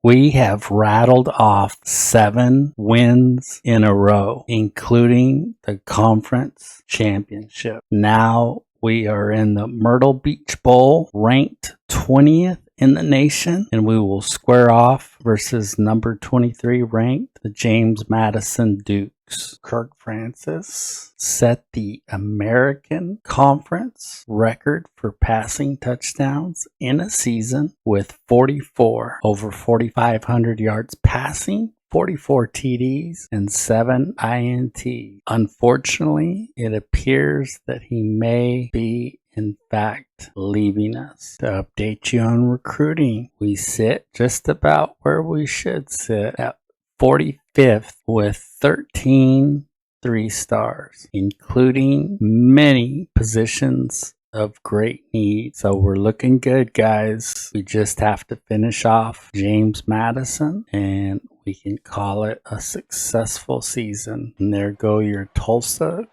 We have rattled off 7 wins in a row, including the conference championship. Now we are in the Myrtle Beach Bowl, ranked 20th in the nation, and we will square off versus number 23 ranked, the James Madison Dukes. Kirk Francis set the American Conference record for passing touchdowns in a season with 44, over 4,500 yards passing, 44 TDs, and 7 INT. Unfortunately, it appears that he may be in fact leaving us. To update you on recruiting, we sit just about where we should sit at 45th with 13 3-stars, including many positions of great need. So we're looking good, guys. We just have to finish off James Madison and we can call it a successful season. And there go your Tulsa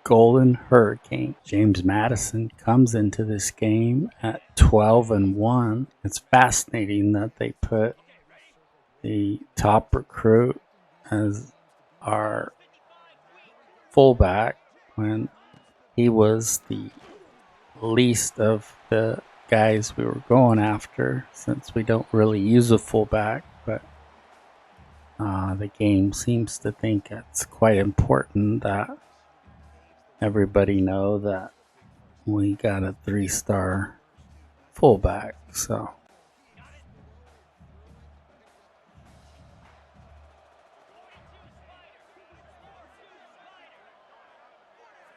Golden Hurricane. James Madison comes into this game at 12-1. It's fascinating that they put the top recruit as our fullback when he was the least of the guys we were going after, since we don't really use a fullback, but the game seems to think it's quite important that everybody know that we got a 3-star fullback. So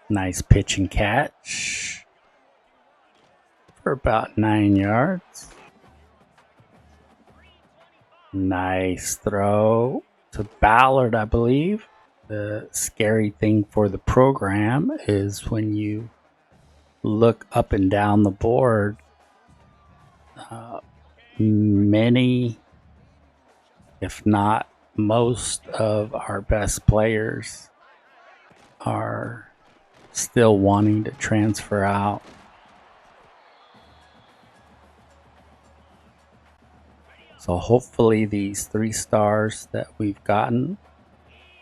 nice pitch and catch for about 9 yards. Nice throw to Ballard, I believe. The scary thing for the program is when you look up and down the board, many, if not most, of our best players are still wanting to transfer out. So hopefully these 3-stars that we've gotten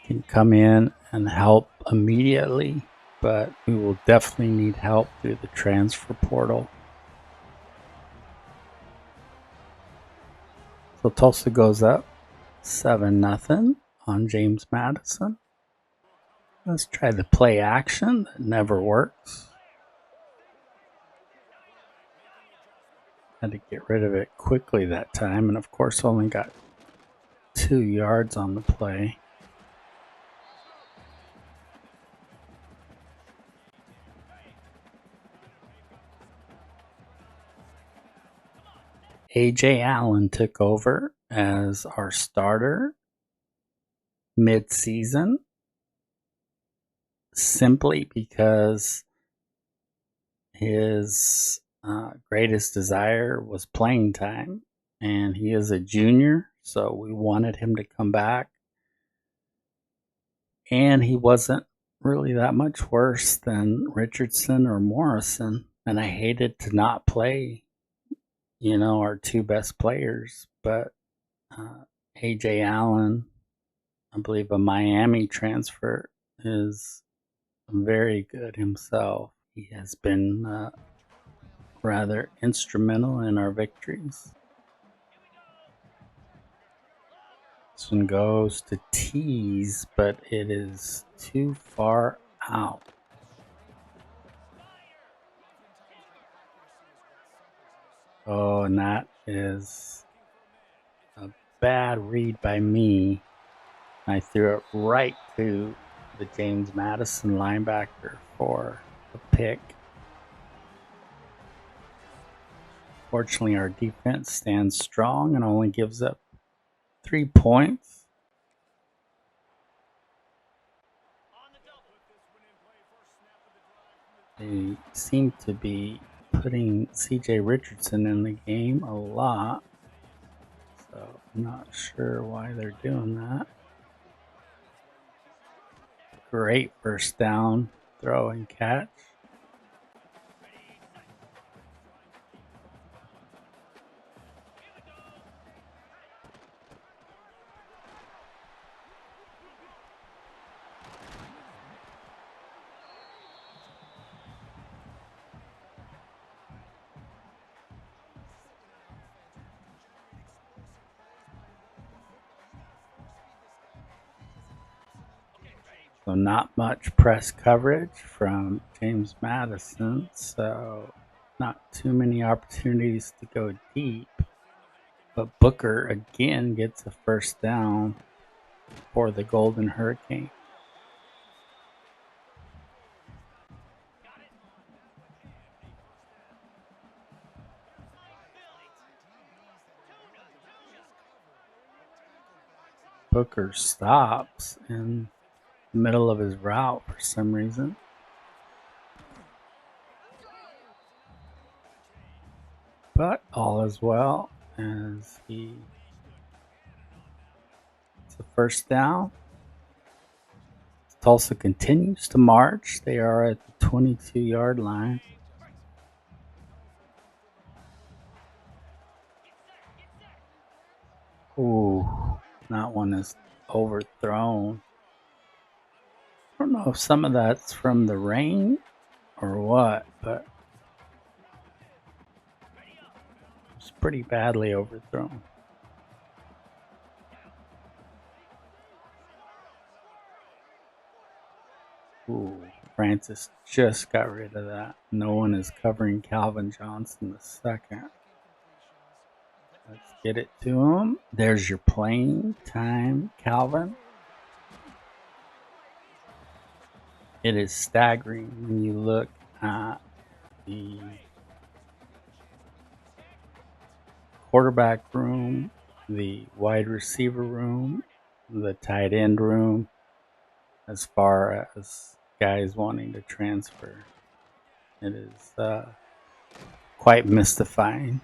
can come in and help immediately, but we will definitely need help through the transfer portal. So Tulsa goes up 7-0 on James Madison. Let's try the play action. That never works. Had to get rid of it quickly that time, and of course only got 2 yards on the play. A.J. Allen took over as our starter mid-season, simply because his greatest desire was playing time, and he is a junior, so we wanted him to come back. And he wasn't really that much worse than Richardson or Morrison, and I hated to not play, our 2 best players. But A.J. Allen, I believe a Miami transfer, is very good himself. He has been rather instrumental in our victories. This one goes to tease, but it is too far out. Oh, and that is a bad read by me. I threw it right to the James Madison linebacker for a pick. Fortunately, our defense stands strong and only gives up 3 points. They seem to be putting C.J. Richardson in the game a lot, so I'm not sure why they're doing that. Great first down throw and catch. So not much press coverage from James Madison, so not too many opportunities to go deep. But Booker again gets a first down for the Golden Hurricane. Booker stops in the middle of his route for some reason. But all is well as he gets a first down. Tulsa continues to march. They are at the 22-yard line. Ooh, that one is overthrown. I don't know if some of that's from the rain or what, but it's pretty badly overthrown. Ooh, Francis just got rid of that. No one is covering Calvin Johnson the second. Let's get it to him. There's your playing time, Calvin. It is staggering when you look at the quarterback room, the wide receiver room, the tight end room, as far as guys wanting to transfer. It is quite mystifying.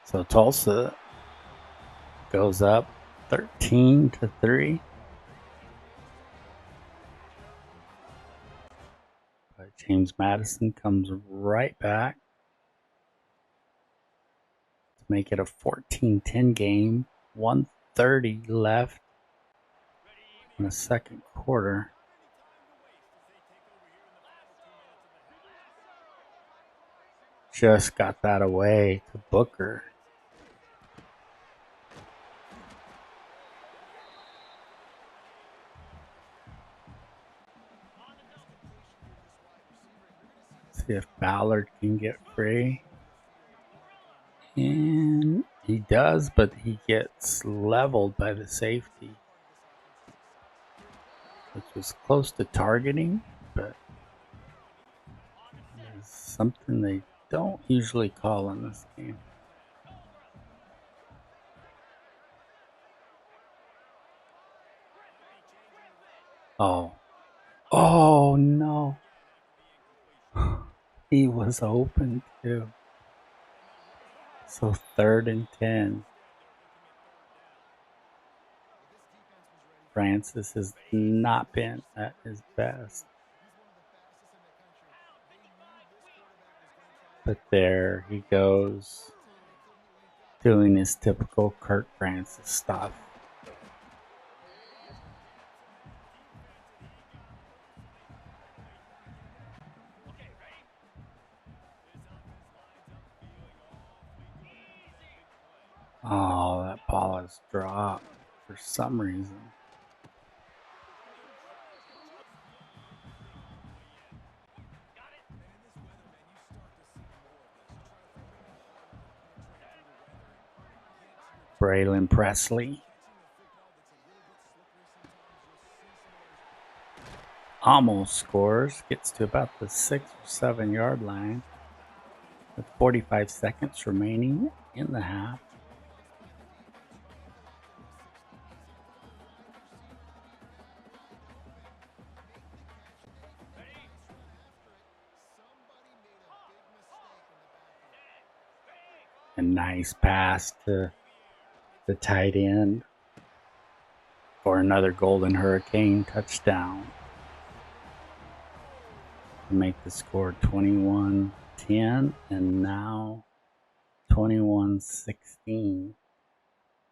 So Tulsa goes up 13-3. But James Madison comes right back to make it a 14-10 game. 1:30 left in the second quarter. Just got that away to Booker. See if Ballard can get free. And he does, but he gets leveled by the safety, which was close to targeting, but is something they don't usually call in this game. Oh no. He was open too. So 3rd and 10. Francis has not been at his best. But there he goes, doing his typical Kirk Francis stuff. Oh, that ball is dropped for some reason. Braylon Presley almost scores, gets to about the 6 or 7 yard line with 45 seconds remaining in the half. A nice pass to the tight end for another Golden Hurricane touchdown to make the score 21-10 and now 21-16.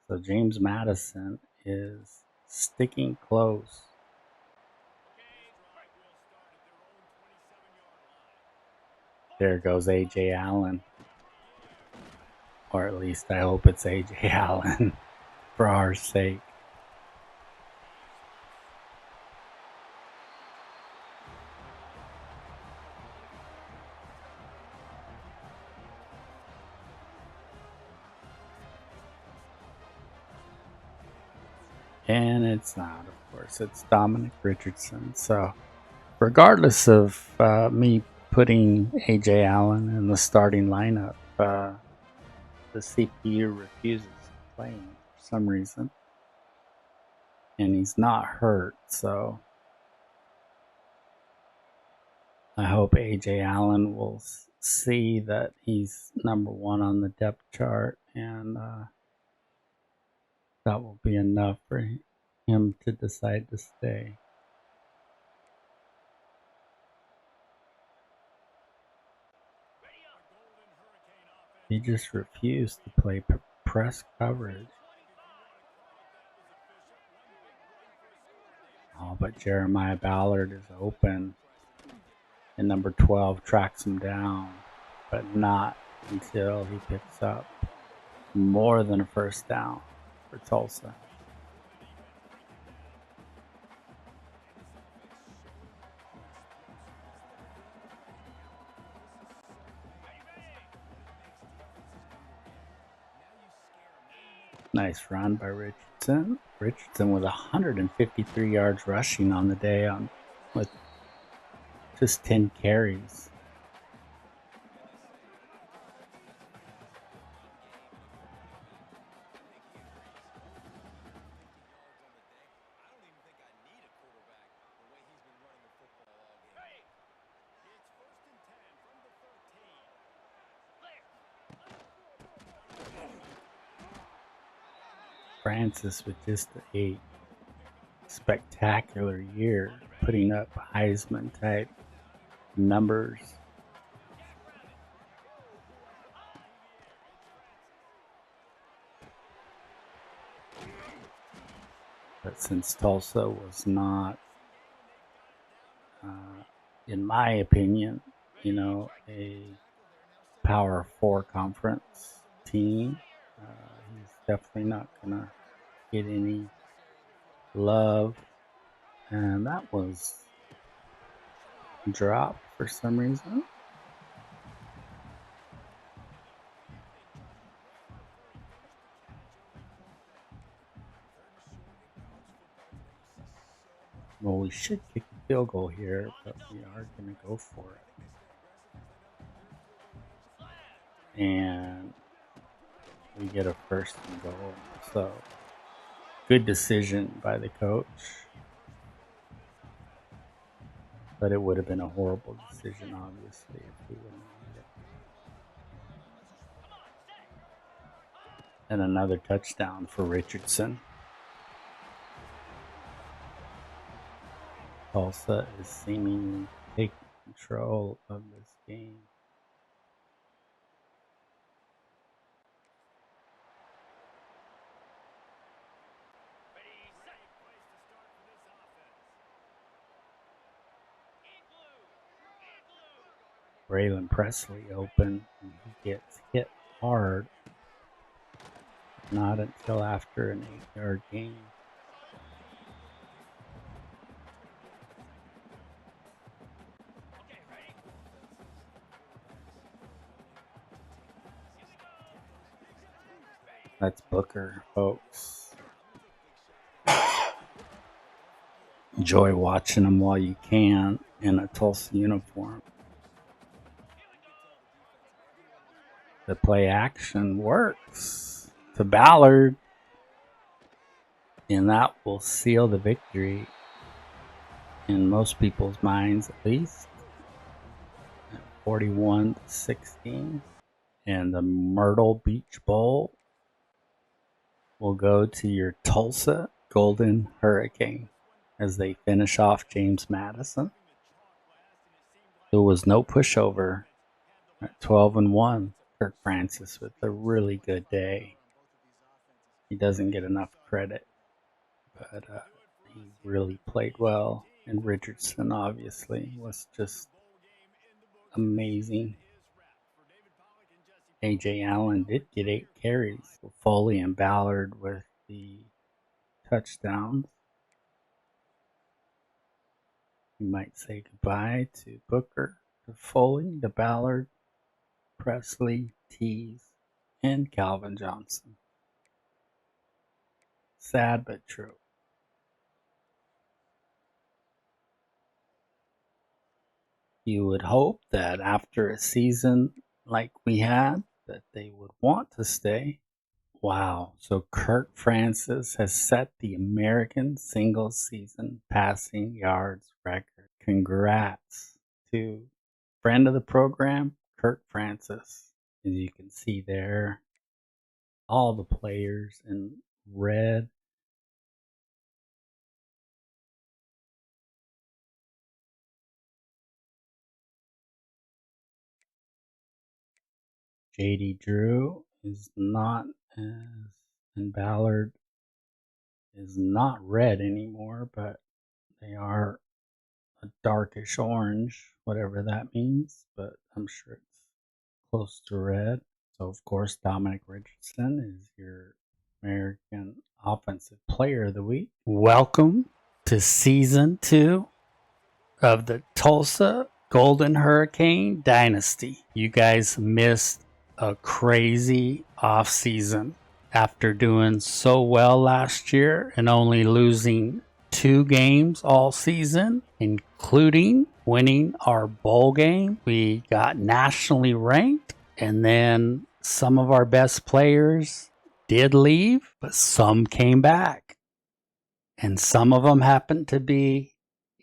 So James Madison is sticking close. There goes A.J. Allen. Or at least I hope it's A.J. Allen for our sake. And it's not, of course. It's Dominic Richardson. So regardless of me putting A.J. Allen in the starting lineup, the CPU refuses to play him for some reason. And he's not hurt, so I hope A.J. Allen will see that he's number one on the depth chart, and that will be enough for him to decide to stay. He just refused to play press coverage. Oh, but Jeremiah Ballard is open, and number 12 tracks him down, but not until he picks up more than a first down for Tulsa. Nice run by Richardson. Richardson with 153 yards rushing on the day with just 10 carries. Francis with just a spectacular year, putting up Heisman type numbers. But since Tulsa was not, in my opinion, a Power 4 conference team, he's definitely not going to get any love. And that was dropped for some reason. Well, we should kick the field goal here, but we are going to go for it. And we get a first and goal. So, good decision by the coach. But it would have been a horrible decision, obviously, if we wouldn't have made it. And another touchdown for Richardson. Tulsa is seemingly taking control of this game. Braylon Presley open, and he gets hit hard. Not until after an 8-yard gain. That's Booker, folks. Enjoy watching him while you can in a Tulsa uniform. The play action works to Ballard, and that will seal the victory in most people's minds, at least. 41-16, and the Myrtle Beach Bowl will go to your Tulsa Golden Hurricane as they finish off James Madison. There was no pushover at 12-1. Kirk Francis with a really good day. He doesn't get enough credit, but he really played well. And Richardson, obviously, was just amazing. A.J. Allen did get 8 carries. Foley and Ballard with the touchdowns. You might say goodbye to Booker, to Foley, to Ballard, Presley, Tease, and Calvin Johnson. Sad but true. You would hope that after a season like we had, that they would want to stay. Wow, so Kirk Francis has set the American single season passing yards record. Congrats to friend of the program, Kirk Francis. As you can see there, all the players in red. JD Drew is not as, and Ballard is not red anymore, but they are a darkish orange, whatever that means, but I'm sure it's close to red. So, of course, Dominic Richardson is your American Offensive Player of the Week. Welcome to Season 2 of the Tulsa Golden Hurricane Dynasty. You guys missed a crazy off season after doing so well last year and only losing 2 games all season, including winning our bowl game. We got nationally ranked, and then some of our best players did leave, but some came back. And some of them happened to be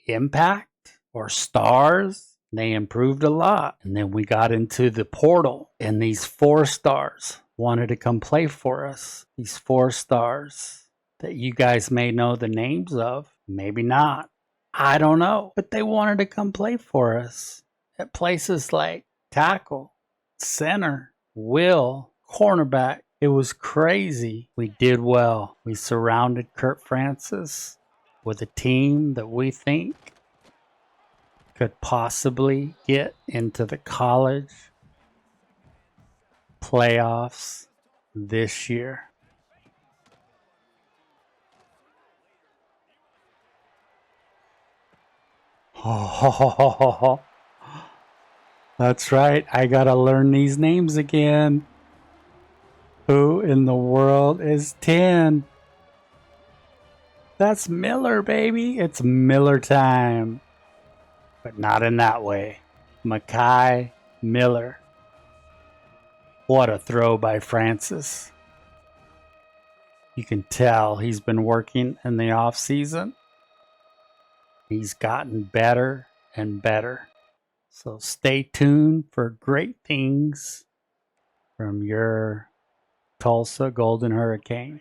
impact or stars. They improved a lot. And then we got into the portal, and these 4 stars wanted to come play for us. These 4 stars that you guys may know the names of, maybe not. I don't know. But they wanted to come play for us at places like tackle, center, will, cornerback. It was crazy. We did well. We surrounded Kurt Francis with a team that we think could possibly get into the college playoffs this year. Oh, that's right. I gotta learn these names again. Who in the world is 10? That's Miller, baby. It's Miller time. But not in that way. Mekhi Miller. What a throw by Francis. You can tell he's been working in the off season. He's gotten better and better. So stay tuned for great things from your Tulsa Golden Hurricane.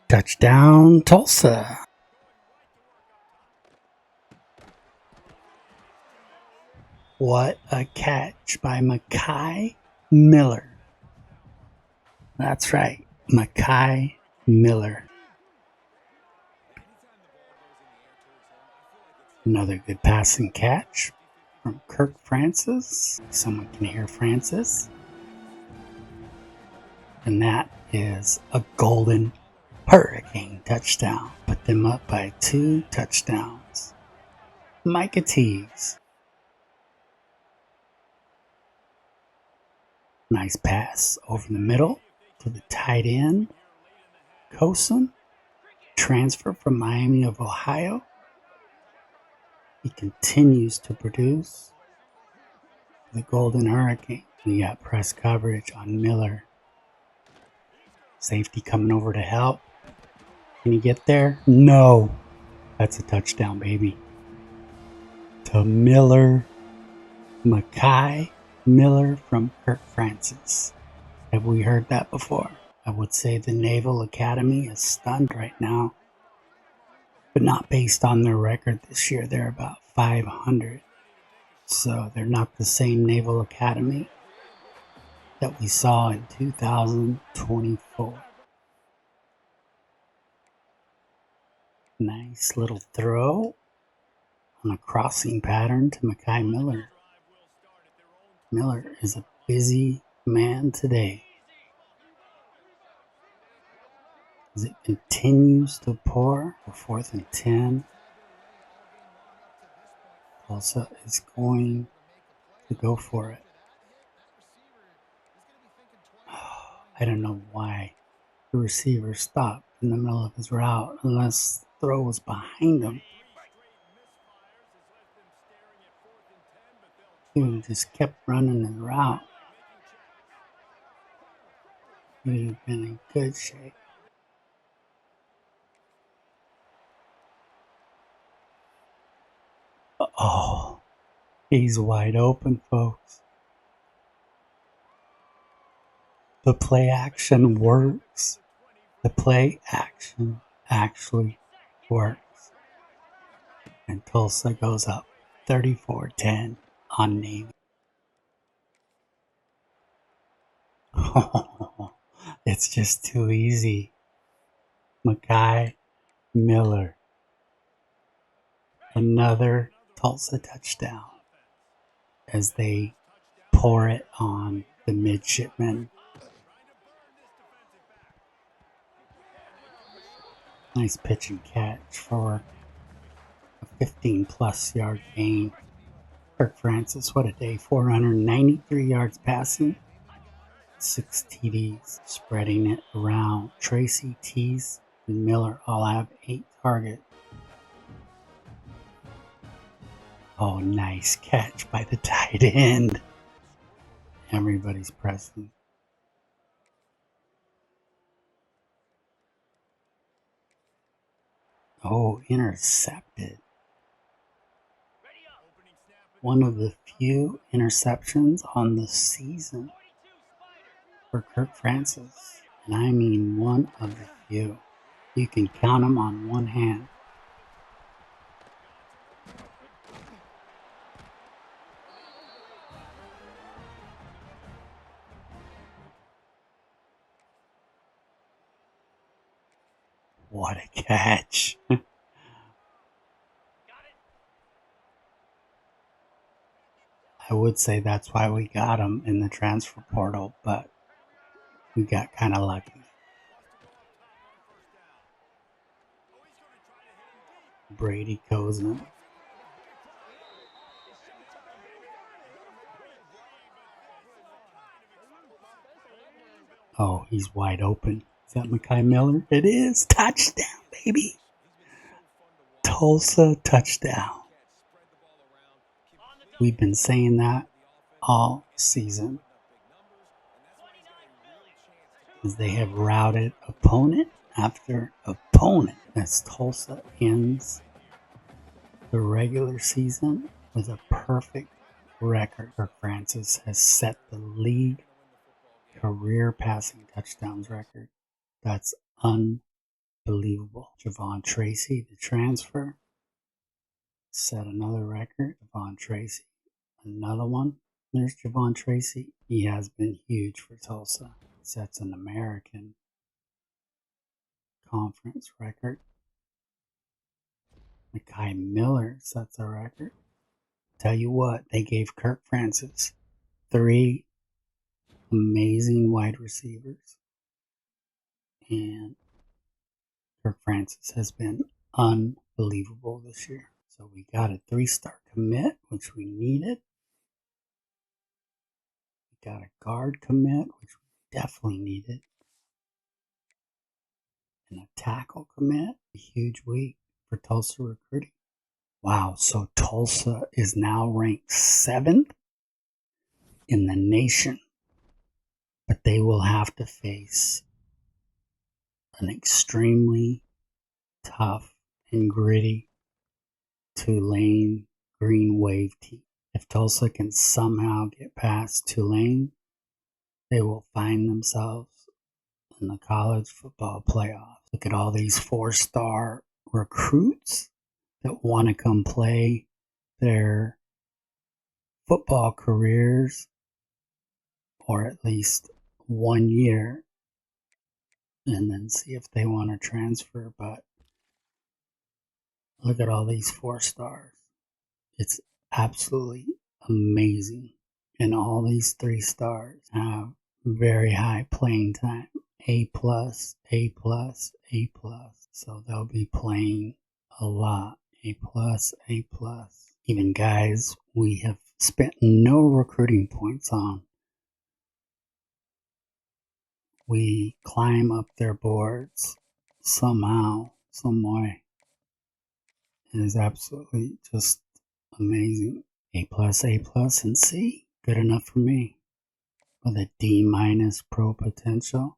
Touchdown, Tulsa. What a catch by Mekhi Miller. That's right, Mekhi Miller. Another good passing catch from Kirk Francis. Someone can hear Francis. And that is a Golden Hurricane touchdown. Put them up by 2 touchdowns. Micah Teagues. Nice pass over the middle to the tight end. Cosom, transfer from Miami of Ohio. He continues to produce the Golden Hurricane. We got press coverage on Miller. Safety coming over to help. Can he get there? No. That's a touchdown, baby. To Miller. Mekhi Miller from Kirk Francis. Have we heard that before? I would say the Naval Academy is stunned right now, but not based on their record this year. They're about 500. So they're not the same Naval Academy that we saw in 2024. Nice little throw on a crossing pattern to Mackay Miller. Miller is a busy man today as it continues to pour for 4th and 10. Tulsa is going to go for it. I don't know why the receiver stopped in the middle of his route unless the throw was behind him. He just kept running his route. He would have been in good shape. Oh, he's wide open, folks. The play action works. The play action actually works. And Tulsa goes up 34-10 on Navy. Oh, it's just too easy. Mackay Miller. Another Tulsa touchdown as they pour it on the midshipmen. Nice pitch and catch for a 15-plus yard gain. Kirk Francis, what a day. 493 yards passing, 6 TDs, spreading it around. Tracy, Tease, and Miller all have 8 targets. Oh, nice catch by the tight end. Everybody's pressing. Oh, intercepted. One of the few interceptions on the season for Kirk Francis. And I mean one of the few. You can count them on one hand. What a catch. I would say that's why we got him in the transfer portal, but we got kind of lucky. Brady goes in. Oh, he's wide open. Is that Mackay Miller? It is. Touchdown, baby. Tulsa touchdown. We've been saying that all season, as they have routed opponent after opponent as Tulsa ends the regular season with a perfect record. Kirk Francis has set the league career passing touchdowns record. That's unbelievable. Javon Tracy, the transfer, set another record. Javon Tracy, another one. There's Javon Tracy. He has been huge for Tulsa. Sets an American Conference record. Mackay Miller sets a record. Tell you what, they gave Kirk Francis 3 amazing wide receivers. And Kirk Francis has been unbelievable this year. So we got a 3-star commit, which we needed. We got a guard commit, which we definitely needed. And a tackle commit. A huge week for Tulsa recruiting. Wow, so Tulsa is now ranked 7th in the nation. But they will have to face an extremely tough and gritty Tulane Green Wave team. If Tulsa can somehow get past Tulane, they will find themselves in the college football playoffs. Look at all these 4-star recruits that want to come play their football careers, or at least 1 year, and then see if they want to transfer. But look at all these 4 stars. It's absolutely amazing. And all these 3 stars have very high playing time. A plus, A plus, A plus. So they'll be playing a lot. A plus, A plus. Even guys we have spent no recruiting points on. We climb up their boards somehow, some way. It is absolutely just amazing. A plus, and C. Good enough for me. With a D minus pro potential.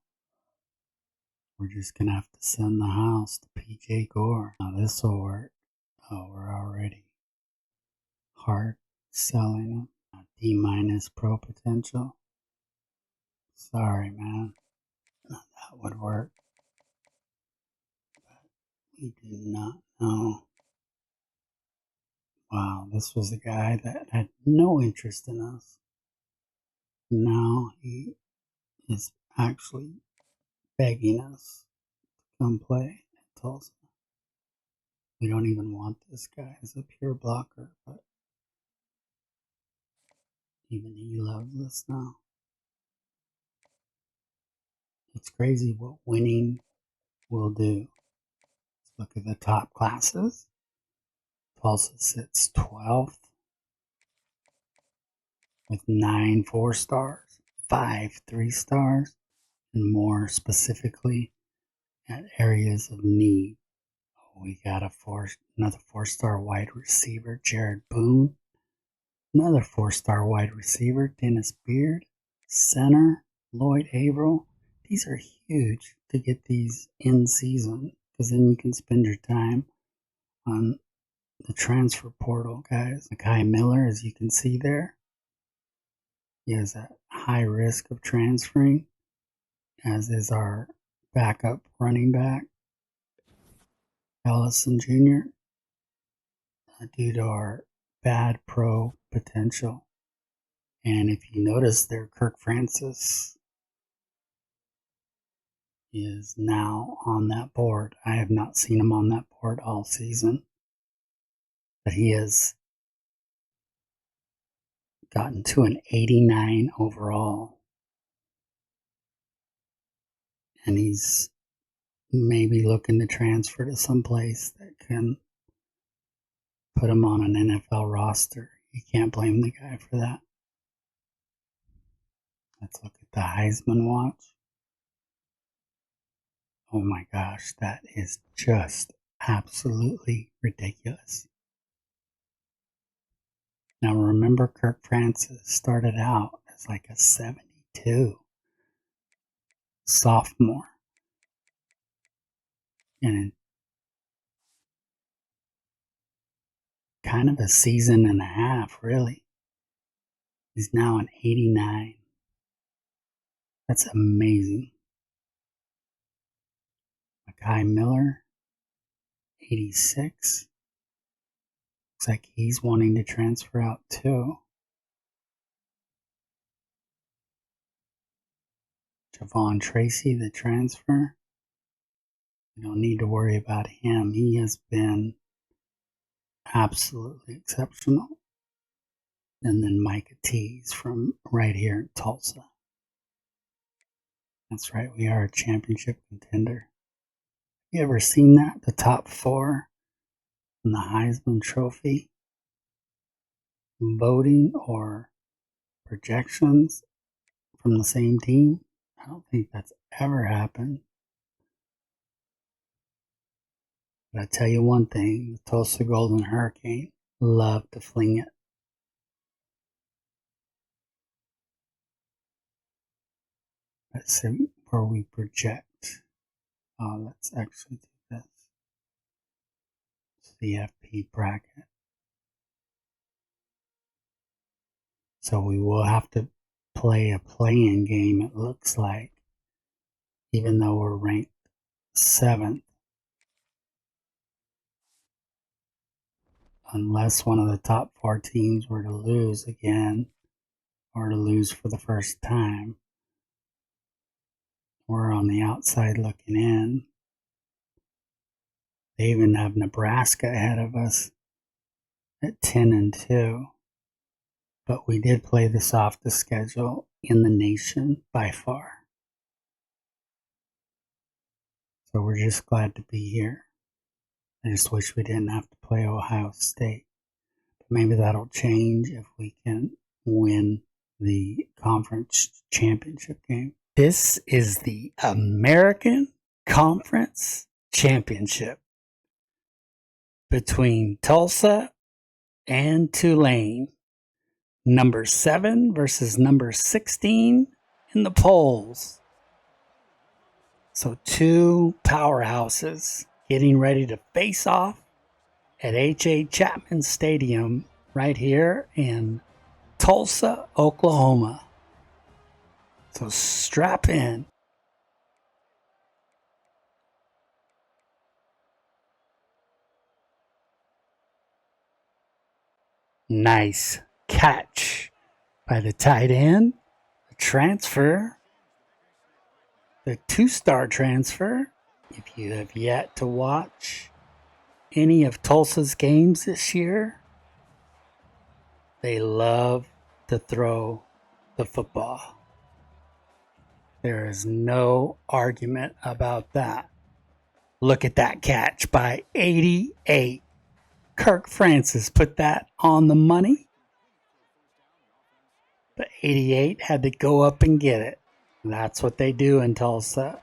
We're just going to have to send the house to PJ Gore. Now this will work. Oh, we're already hard selling them. D minus pro potential. Sorry, man. That would work. But we do not know. Wow, this was a guy that had no interest in us. Now he is actually begging us to come play at Tulsa. We don't even want this guy as a pure blocker, but even he loves us now. It's crazy what winning will do. Let's look at the top classes. Tulsa sits 12th with 9 4-stars, 5 3-stars, and more specifically at areas of need. We got another 4-star wide receiver, Jared Boone. Another 4-star wide receiver, Dennis Beard. Center, Lloyd Averill. These are huge to get these in season because then you can spend your time on the transfer portal, guys. Makai Miller, as you can see there, he has a high risk of transferring, as is our backup running back, Ellison Jr., due to our bad pro potential. And if you notice there, Kirk Francis is now on that board. I have not seen him on that board all season, but he has gotten to an 89 overall. And he's maybe looking to transfer to some place that can put him on an NFL roster. You can't blame the guy for that. Let's look at the Heisman watch. Oh my gosh, that is just absolutely ridiculous. Now remember, Kirk Francis started out as like a 72 sophomore. And in kind of a season and a half, really. He's now an 89. That's amazing. Makai Miller, 86. Looks like he's wanting to transfer out too. Javon Tracy, the transfer. You don't need to worry about him. He has been absolutely exceptional. And then Micah Tees from right here in Tulsa. That's right, we are a championship contender. You ever seen that? The top 4 in the Heisman Trophy voting or projections from the same team? I don't think that's ever happened. But I tell you one thing, the Tulsa Golden Hurricane love to fling it. Let's see where we project. Let's actually do this. CFB bracket. So we will have to play a play-in game, it looks like, even though we're ranked 7th. Unless one of the top 4 teams were to lose again, or to lose for the first time. We're on the outside looking in. They even have Nebraska ahead of us at 10-2. But we did play the softest schedule in the nation by far. So we're just glad to be here. I just wish we didn't have to play Ohio State. But maybe that'll change if we can win the conference championship game. This is the American Conference Championship between Tulsa and Tulane. Number 7 versus number 16 in the polls. So 2 powerhouses getting ready to face off at H.A. Chapman Stadium right here in Tulsa, Oklahoma. So strap in. Nice catch by the tight end. The transfer. The 2-star transfer. If you have yet to watch any of Tulsa's games this year, they love to throw the football. There is no argument about that. Look at that catch by 88. Kirk Francis put that on the money. But 88 had to go up and get it. That's what they do in Tulsa.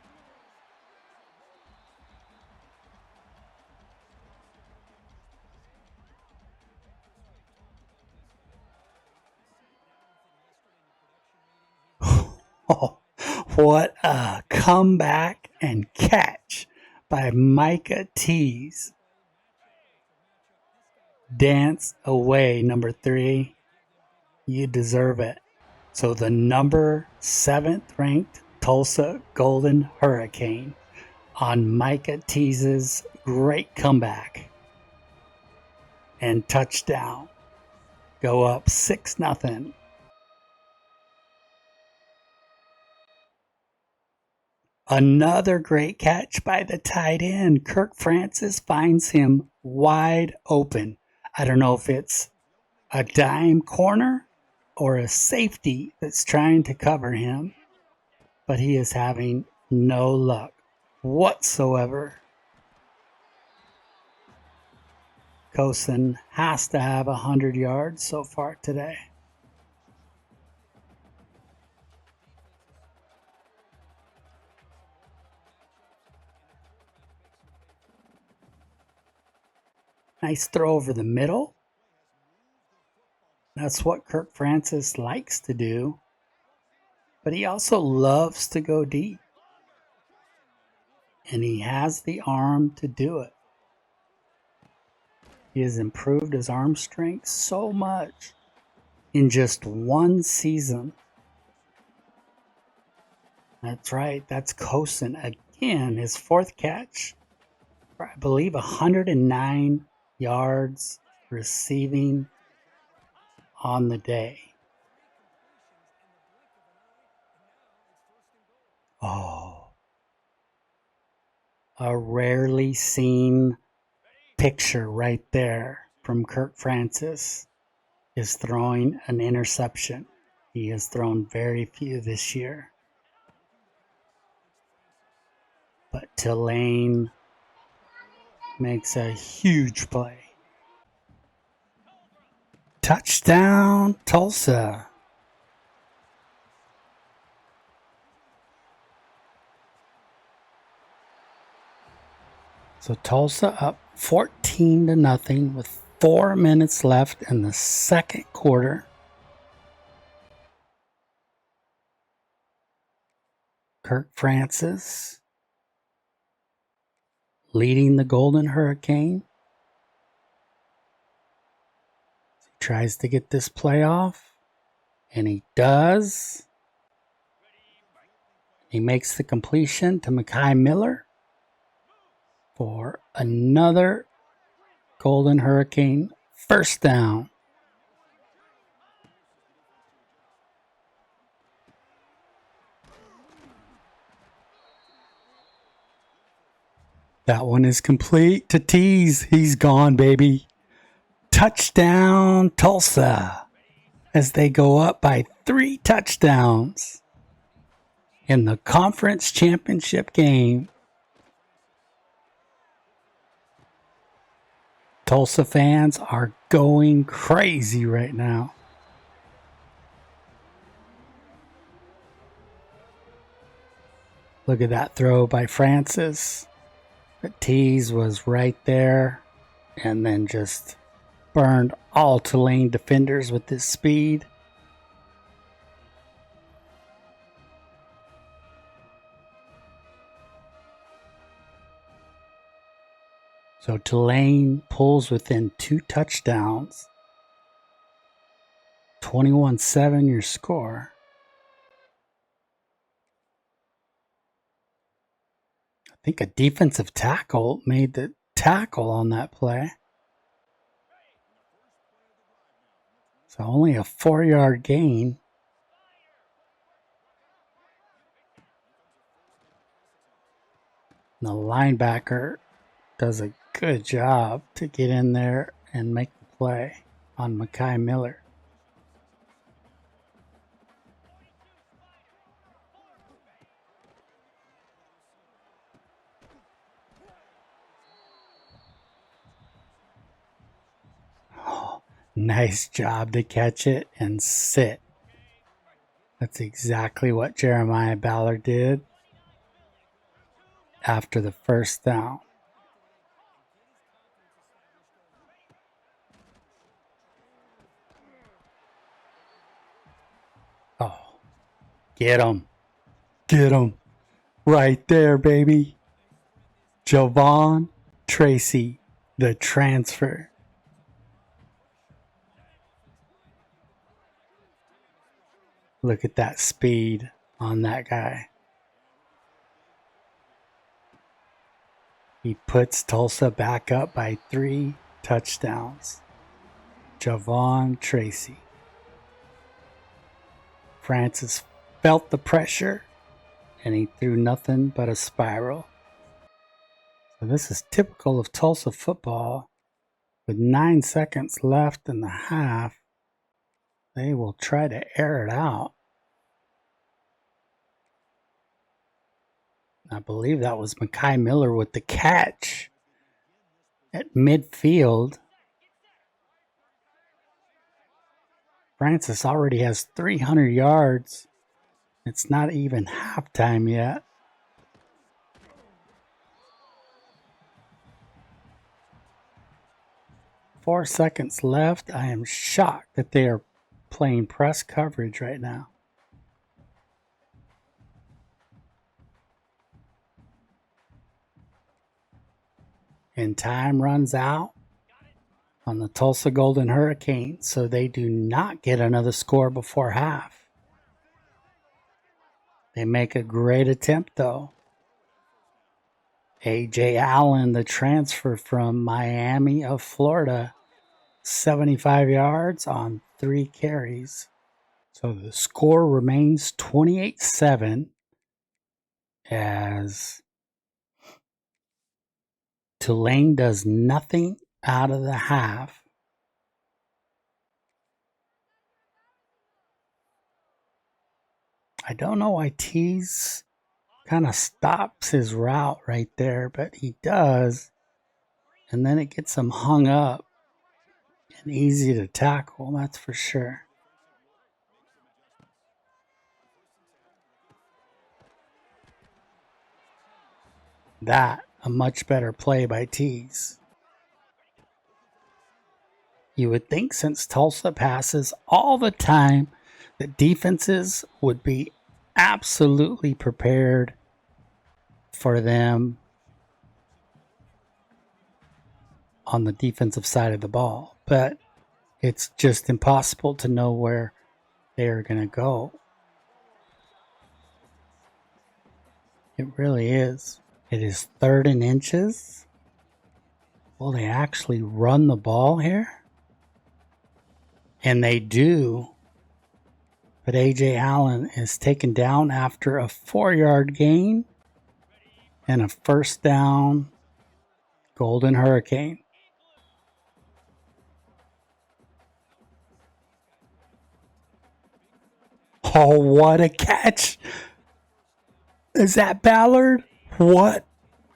Oh, what a comeback and catch by Micah Tease. Dance away, number 3. You deserve it. So the number 7th ranked Tulsa Golden Hurricane on Micah Tease's great comeback and touchdown. Go up 6-0. Another great catch by the tight end. Kirk Francis finds him wide open. I don't know if it's a dime corner or a safety that's trying to cover him, but he is having no luck whatsoever. Cosin has to have 100 yards so far today. Nice throw over the middle. That's what Kirk Francis likes to do. But he also loves to go deep. And he has the arm to do it. He has improved his arm strength so much in just one season. That's right. That's Cosin again. His 4th catch for, I believe, 109 yards receiving on the day. Oh, a rarely seen picture right there from Kirk Francis is throwing an interception. He has thrown very few this year. But Tulane makes a huge play. Touchdown, Tulsa. So Tulsa up 14-0 with 4 minutes left in the second quarter. Kirk Francis leading the Golden Hurricane. He tries to get this play off, and he does. He makes the completion to Mekhi Miller for another Golden Hurricane first down. That one is complete to Tease. He's gone, baby. Touchdown, Tulsa, as they go up by 3 touchdowns in the conference championship game. Tulsa fans are going crazy right now. Look at that throw by Francis. The tease was right there, and then just burned all Tulane defenders with his speed. So Tulane pulls within 2 touchdowns. 21-7 your score. I think a defensive tackle made the tackle on that play. So only a 4-yard gain. The linebacker does a good job to get in there and make the play on Mekhi Miller. Oh, nice job to catch it and sit. That's exactly what Jeremiah Ballard did after the first down. Oh, get him. Get him. Right there, baby. Javon Tracy, the transfer. Look at that speed on that guy. He puts Tulsa back up by 3 touchdowns. Javon Tracy. Francis felt the pressure, and he threw nothing but a spiral. So this is typical of Tulsa football. With 9 seconds left in the half, they will try to air it out. I believe that was Mekhi Miller with the catch at midfield. Francis already has 300 yards. It's not even halftime yet. Four seconds left. I am shocked that they are playing press coverage right now. And time runs out on the Tulsa Golden Hurricanes, so they do not get another score before half. They make a great attempt, though. A.J. Allen, the transfer from Miami of Florida, 75 yards on 3 carries. So the score remains 28-7 as Tulane does nothing out of the half. I don't know why Tease kind of stops his route right there, but he does. And then it gets him hung up and easy to tackle, that's for sure. That, a much better play by Tease. You would think since Tulsa passes all the time, that defenses would be absolutely prepared for them on the defensive side of the ball. But it's just impossible to know where they are going to go. It really is. It is 3rd and inches. Will they actually run the ball here? And they do. But A.J. Allen is taken down after a 4-yard gain and a first down. Golden Hurricane. Oh, what a catch. Is that Ballard? What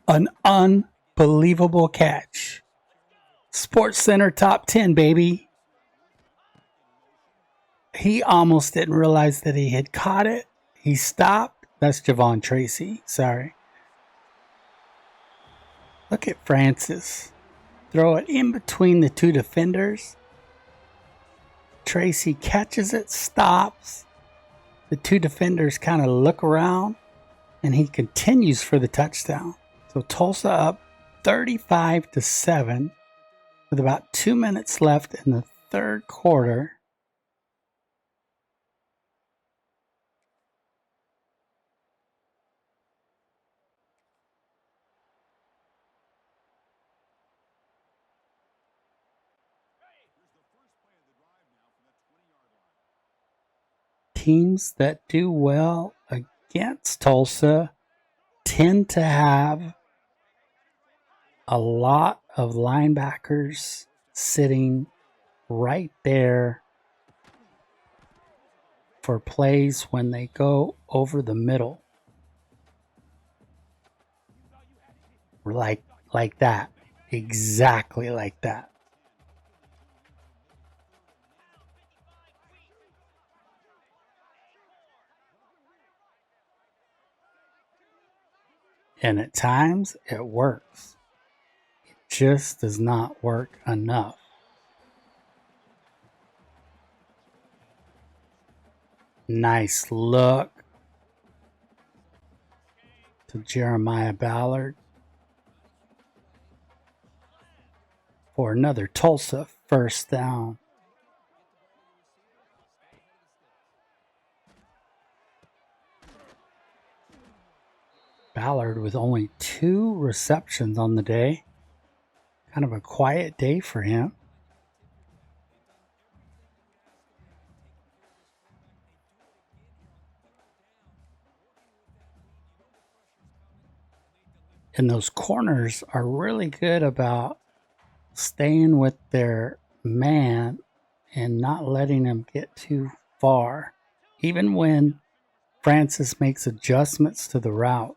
an unbelievable catch. Sports Center top 10, baby. He almost didn't realize that he had caught it. He stopped. That's Javon Tracy. Sorry. Look at Francis. Throw it in between the two defenders. Tracy catches it, stops. The two defenders kind of look around, and he continues for the touchdown. So Tulsa up 35-7 with about 2 minutes left in the third quarter. Teams that do well against Tulsa tend to have a lot of linebackers sitting right there for plays when they go over the middle. Like that. Exactly like that. And at times it works. It just does not work enough. Nice look to Jeremiah Ballard for another Tulsa first down. Ballard with only 2 receptions on the day. Kind of a quiet day for him. And those corners are really good about staying with their man and not letting him get too far, even when Francis makes adjustments to the route.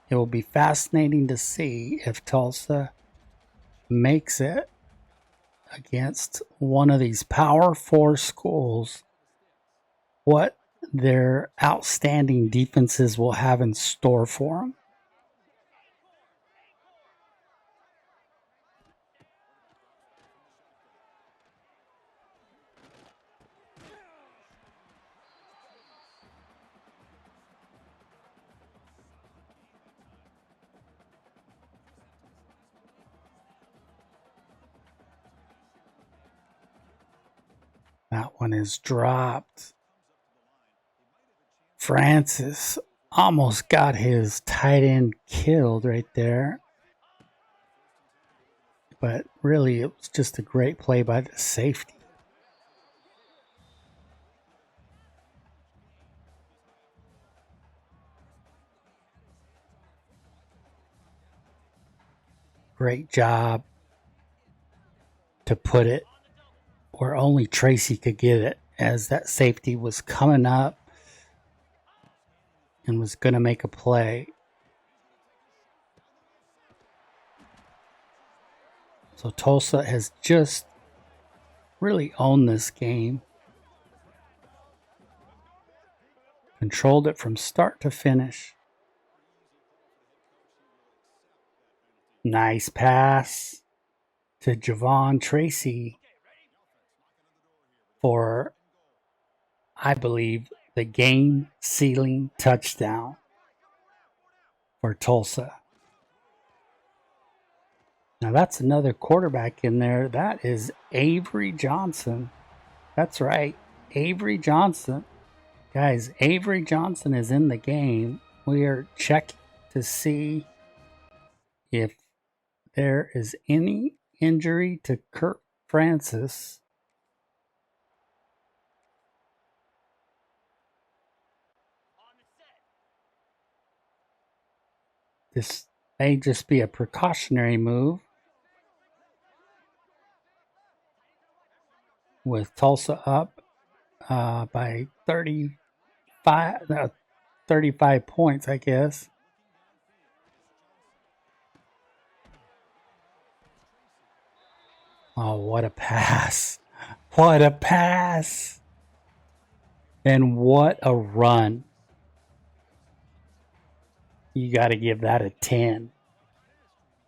It will be fascinating to see if Tulsa makes it against one of these Power 4 schools, what their outstanding defenses will have in store for them. That one is dropped. Francis almost got his tight end killed right there. But really, it was just a great play by the safety. Great job to put it where only Tracy could get it, as that safety was coming up and was going to make a play. So Tulsa has just really owned this game. Controlled it from start to finish. Nice pass to Javon Tracy for, I believe, the game-sealing touchdown for Tulsa. Now that's another quarterback in there. That is Avery Johnson. That's right, Avery Johnson. Guys, Avery Johnson is in the game. We are checking to see if there is any injury to Kirk Francis. This may just be a precautionary move. with Tulsa up by 35 points, I guess. Oh, what a pass. What a pass. And what a run. You got to give that a 10.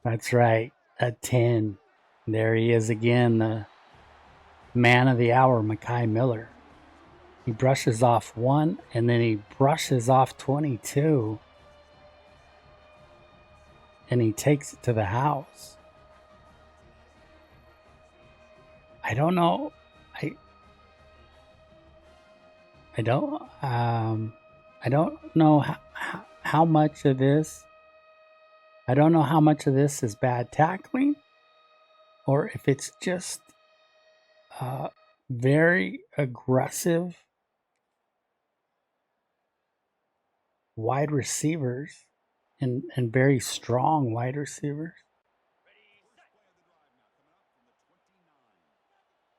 That's right, a 10. There he is again, the man of the hour, Mekhi Miller. He brushes off one, and then he brushes off 22. And he takes it to the house. I don't know. I don't know how much of this. I don't know how much of this is bad tackling, or if it's just very aggressive wide receivers and very strong wide receivers.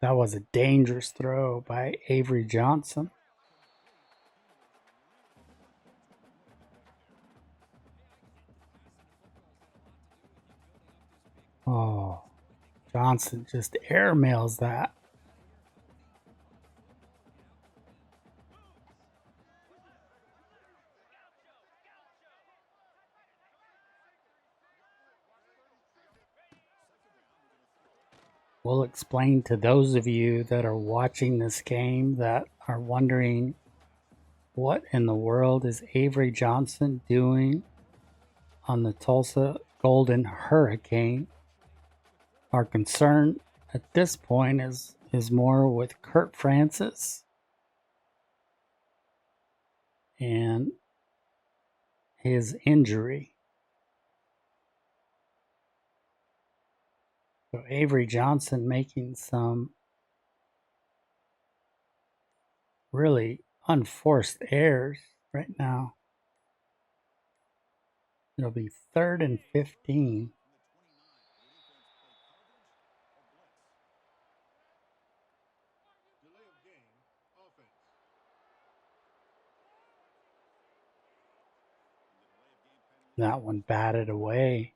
That was a dangerous throw by Avery Johnson. Oh, Johnson just airmails that. We'll explain to those of you that are watching this game that are wondering what in the world is Avery Johnson doing on the Tulsa Golden Hurricane. Our concern at this point is more with Kurt Francis and his injury. So Avery Johnson making some really unforced errors right now. It'll be 3rd and 15. That one batted away.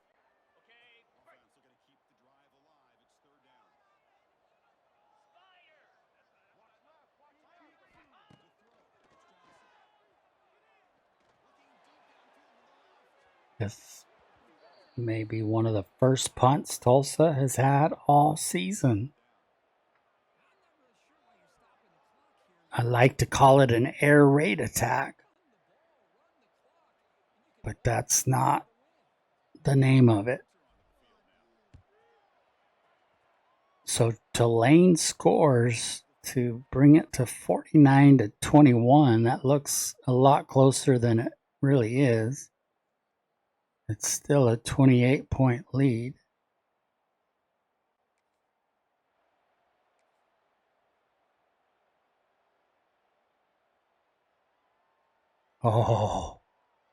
This may be one of the first punts Tulsa has had all season. I like to call it an air raid attack, but that's not the name of it. So Tulane scores to bring it to 49-21. That looks a lot closer than it really is. It's still a 28-point lead. Oh,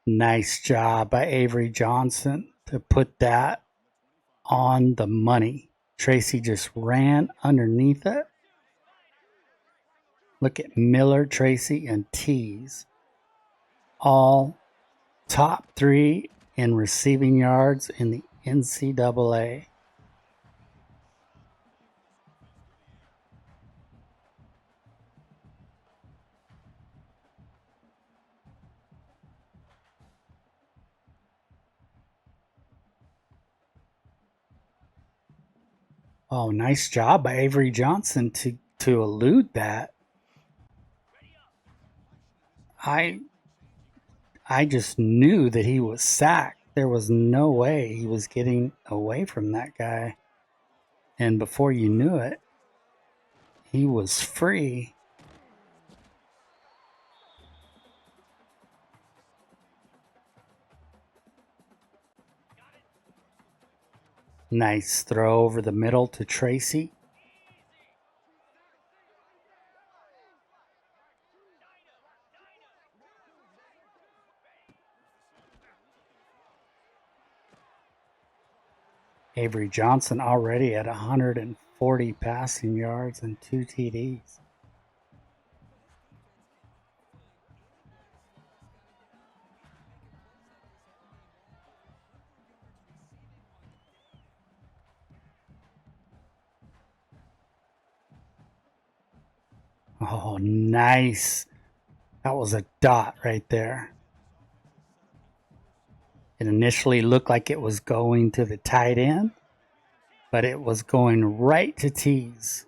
nice job by Avery Johnson to put that on the money. Tracy just ran underneath it. Look at Miller, Tracy, and Tees. All top 3 in receiving yards in the NCAA. Oh, nice job by Avery Johnson to elude that. I just knew that he was sacked. There was no way he was getting away from that guy. And before you knew it, he was free. Nice throw over the middle to Tracy. Avery Johnson already at 150 40 passing yards and 2 TDs. Oh, nice. That was a dot right there. It initially looked like it was going to the tight end, but it was going right to Tees.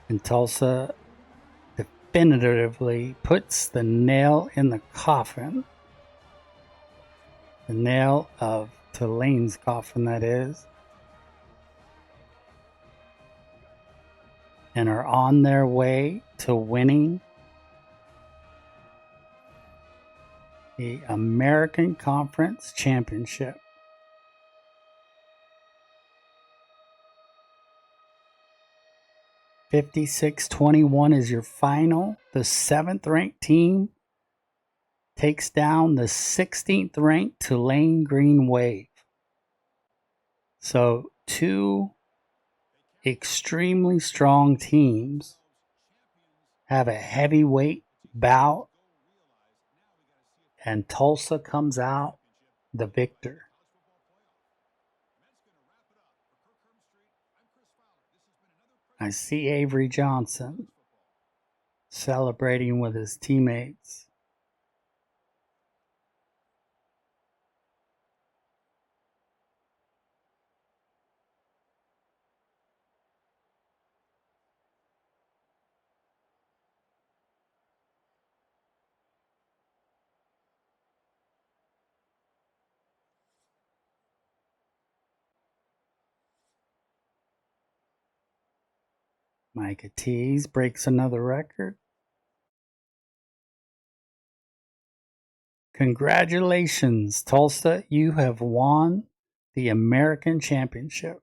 And Tulsa definitively puts the nail in the coffin. The nail of Tulane's coffin, that is. And are on their way to winning the American Conference Championship. 56-21 is your final. The 7th ranked team takes down the 16th ranked Tulane Green Wave. So 2 extremely strong teams have a heavyweight bout, and Tulsa comes out the victor. I see Avery Johnson celebrating with his teammates. Micah Tees breaks another record. Congratulations, Tulsa. You have won the American Championship.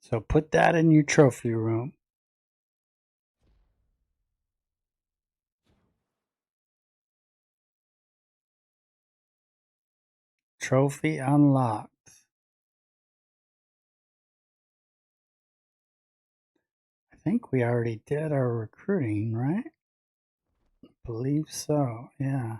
So put that in your trophy room. Trophy unlocked. I think we already did our recruiting, right? I believe so, yeah.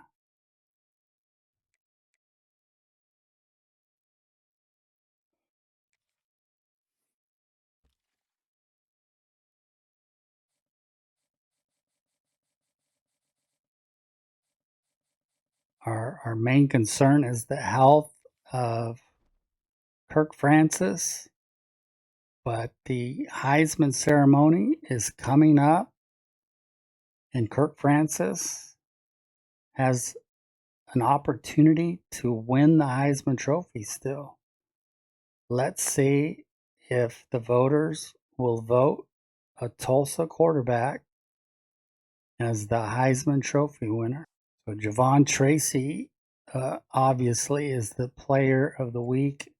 Our main concern is the health of Kirk Francis, but the Heisman ceremony is coming up, and Kirk Francis has an opportunity to win the Heisman Trophy still. Let's see if the voters will vote a Tulsa quarterback as the Heisman Trophy winner. So Javon Tracy obviously is the player of the week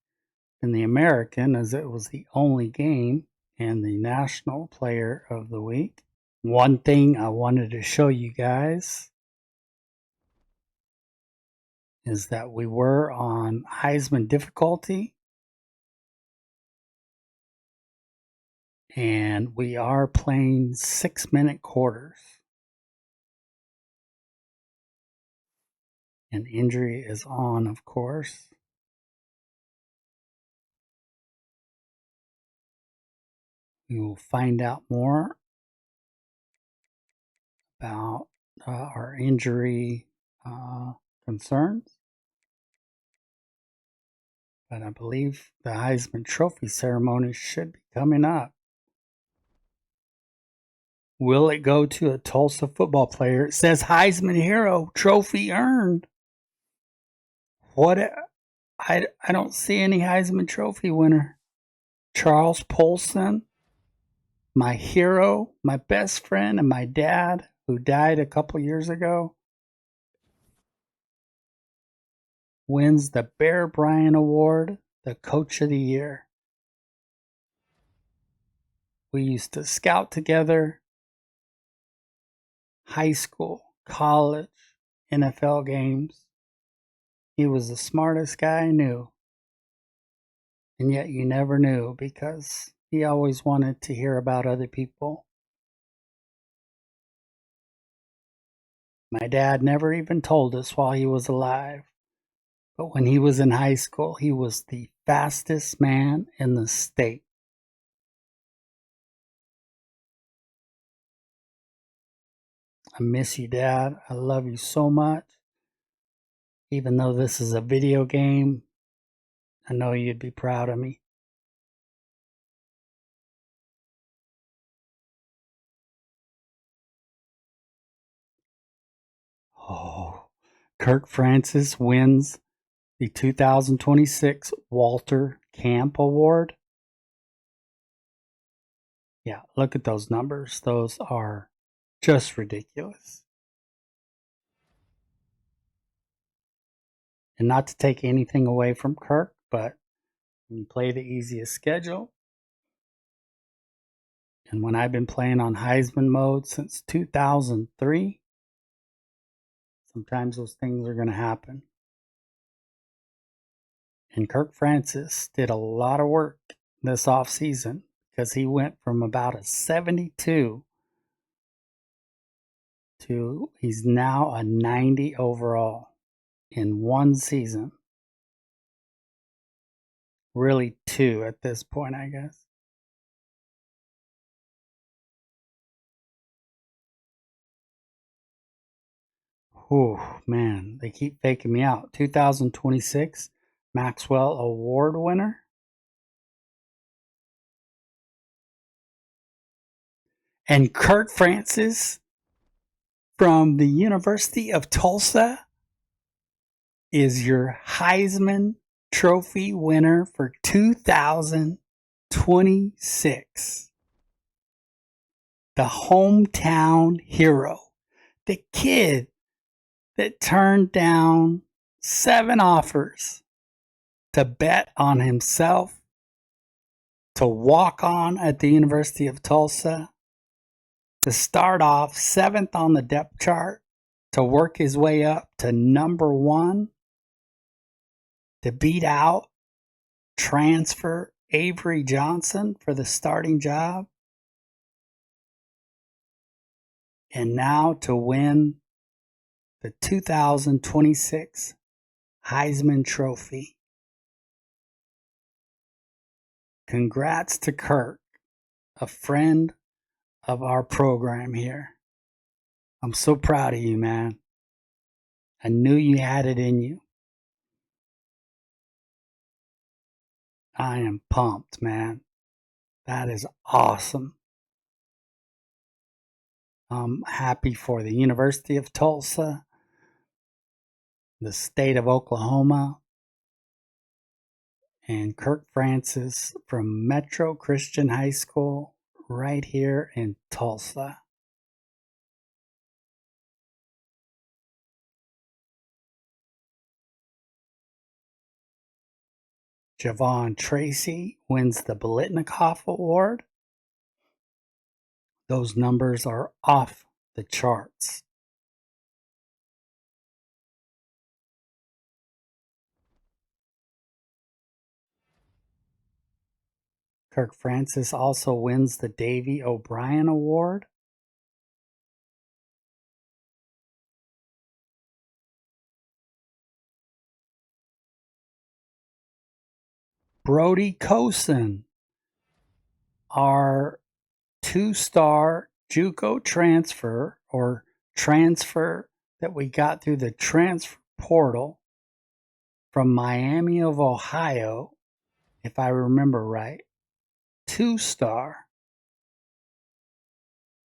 in the American, as it was the only game, and the national player of the week. One thing I wanted to show you guys is that we were on Heisman difficulty, and we are playing 6-minute quarters. And injury is on, of course. We will find out more about our injury concerns. But I believe the Heisman Trophy ceremony should be coming up. Will it go to a Tulsa football player? It says Heisman hero, trophy earned. What? I don't see any Heisman Trophy winner. Charles Polson, my hero, my best friend, and my dad, who died a couple years ago, wins the Bear Bryant Award, the Coach of the Year. We used to scout together, high school, college, NFL games. He was the smartest guy I knew. And yet you never knew because he always wanted to hear about other people. My dad never even told us while he was alive. But when he was in high school, he was the fastest man in the state. I miss you, Dad. I love you so much. Even though this is a video game, I know you'd be proud of me. Oh, Kirk Francis wins the 2026 Walter Camp Award. Yeah, look at those numbers. Those are just ridiculous. And not to take anything away from Kirk, but when you play the easiest schedule, and when I've been playing on Heisman mode since 2003, sometimes those things are going to happen. And Kirk Francis did a lot of work this offseason because he went from about a 72 to he's now a 90 overall in one season. Really two at this point, I guess. Oh, man, they keep faking me out. 2026 Maxwell Award winner. And Kirk Francis from the University of Tulsa is your Heisman Trophy winner for 2026. The hometown hero. The kid that turned down 7 offers to bet on himself to walk on at the University of Tulsa, to start off 7th on the depth chart, to work his way up to number 1, to beat out transfer Avery Johnson for the starting job, and now to win the 2026 Heisman Trophy. Congrats to Kirk, a friend of our program here. I'm so proud of you, man. I knew you had it in you. I am pumped, man. That is awesome. I'm happy for the University of Tulsa, the state of Oklahoma, and Kirk Francis from Metro Christian High School right here in Tulsa. Javon Tracy wins the Bolitnikoff Award. Those numbers are off the charts. Kirk Francis also wins the Davy O'Brien Award. Brody Cosen, our 2-star JUCO transfer or transfer that we got through the transfer portal from Miami of Ohio, if I remember right, 2-star,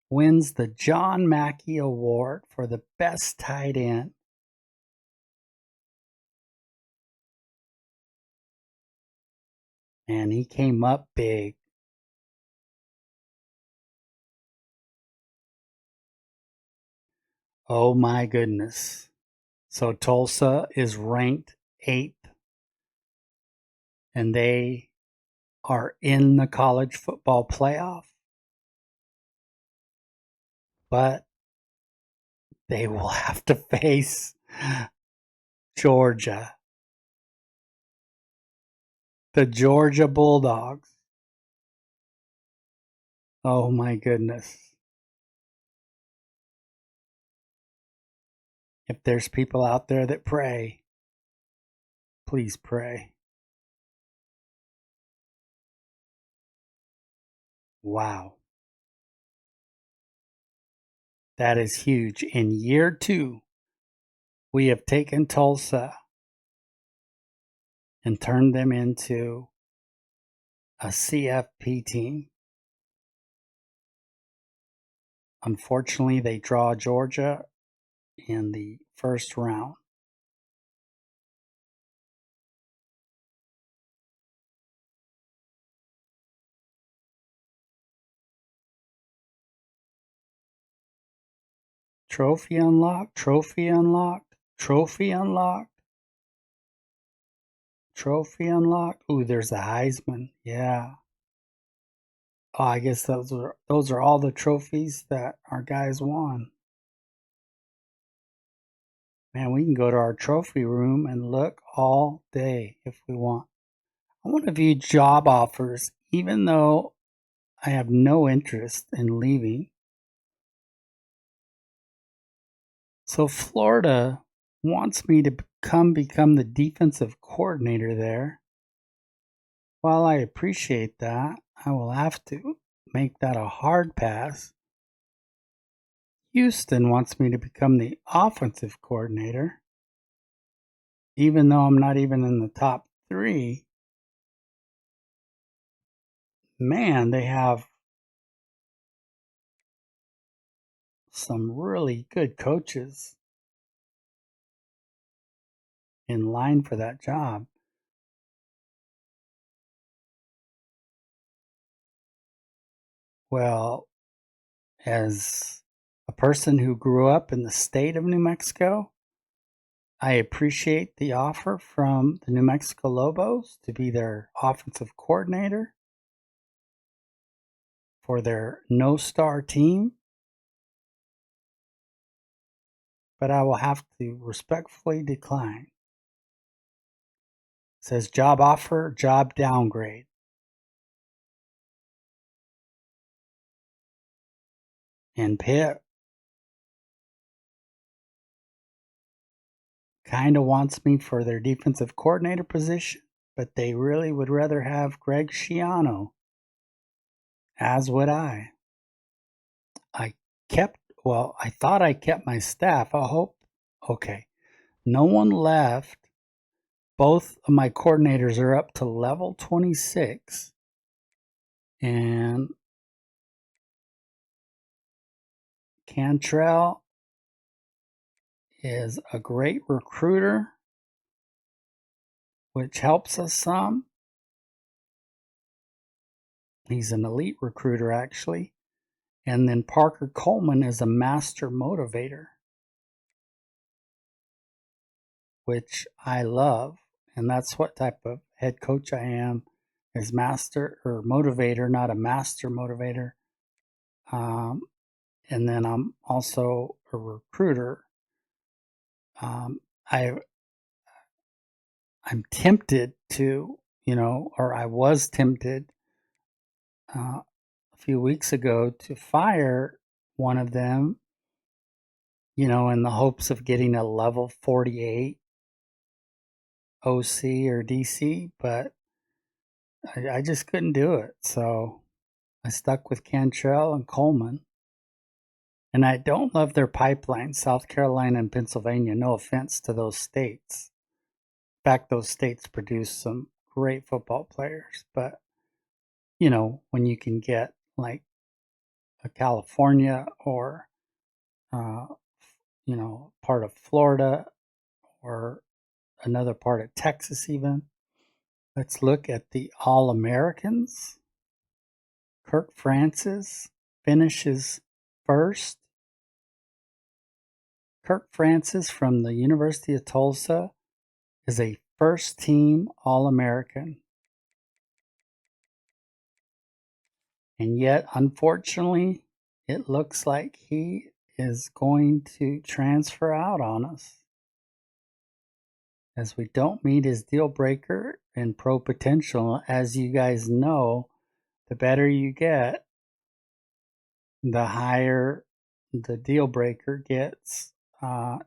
wins the John Mackey Award for the best tight end. And he came up big. Oh my goodness. So Tulsa is ranked 8th, and they are in the college football playoff. But they will have to face Georgia, the Georgia Bulldogs. Oh my goodness. If there's people out there that pray, please pray. Wow. That is huge. In year 2, we have taken Tulsa and turned them into a CFP team. Unfortunately, they draw Georgia in the first round. Trophy unlocked, trophy unlocked, trophy unlocked, trophy unlocked. Ooh, there's the Heisman. Yeah. Oh, I guess those are all the trophies that our guys won. Man, we can go to our trophy room and look all day if we want. I want to view job offers, even though I have no interest in leaving. So Florida wants me to become the defensive coordinator there. While I appreciate that, I will have to make that a hard pass. Houston wants me to become the offensive coordinator, even though I'm not even in the top 3. Man, they have some really good coaches in line for that job. Well, as a person who grew up in the state of New Mexico, I appreciate the offer from the New Mexico Lobos to be their offensive coordinator for their no-star team, but I will have to respectfully decline. It says job offer, job downgrade. And Pitt kind of wants me for their defensive coordinator position, but they really would rather have Greg Schiano, as would I. I thought I kept my staff. I hope. Okay. No one left. Both of my coordinators are up to level 26. And Cantrell is a great recruiter, which helps us some. He's an elite recruiter, actually. And then Parker Coleman is a master motivator, which I love. And that's what type of head coach I am, is master or motivator, not a master motivator. And then I'm also a recruiter. I'm tempted to, or I was tempted a few weeks ago to fire one of them, in the hopes of getting a level 48 OC or DC, but I just couldn't do it. So I stuck with Cantrell and Coleman. And I don't love their pipeline, South Carolina and Pennsylvania. No offense to those states. In fact, those states produce some great football players. But, when you can get like a California or, part of Florida or another part of Texas even. Let's look at the All-Americans. Kirk Francis finishes first. Kirk Francis from the University of Tulsa is a first-team All-American. And yet, unfortunately, it looks like he is going to transfer out on us, as we don't meet his deal breaker and pro potential. As you guys know, the better you get, the higher the deal breaker gets,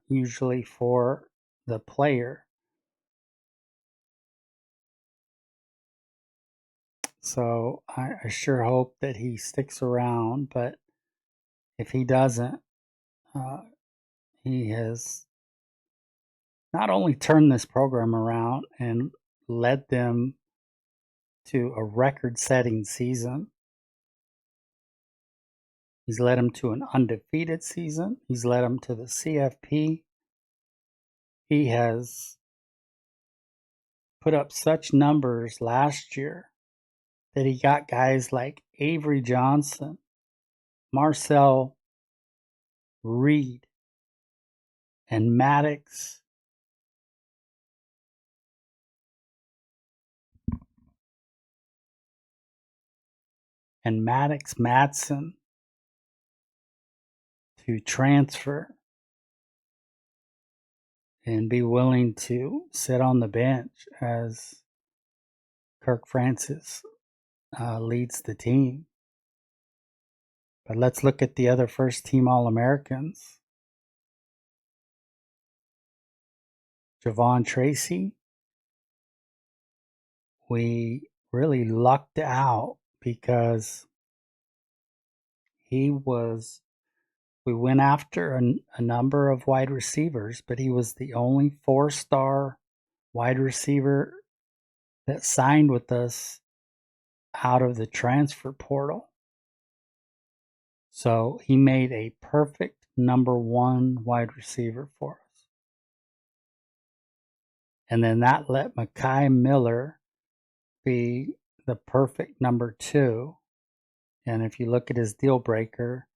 usually for the player. So I sure hope that he sticks around, but if he doesn't, he has not only turned this program around and led them to a record-setting season, he's led them to an undefeated season. He's led them to the CFP. He has put up such numbers last year that he got guys like Avery Johnson, Marcel Reed, and Maddox Madsen to transfer and be willing to sit on the bench as Kirk Francis leads the team. But let's look at the other first team All-Americans. Javon Tracy, we really lucked out because we went after a number of wide receivers, but he was the only 4-star wide receiver that signed with us out of the transfer portal. So he made a perfect number 1 wide receiver for us. And then that let Mekhi Miller be the perfect number 2. And if you look at his deal breaker,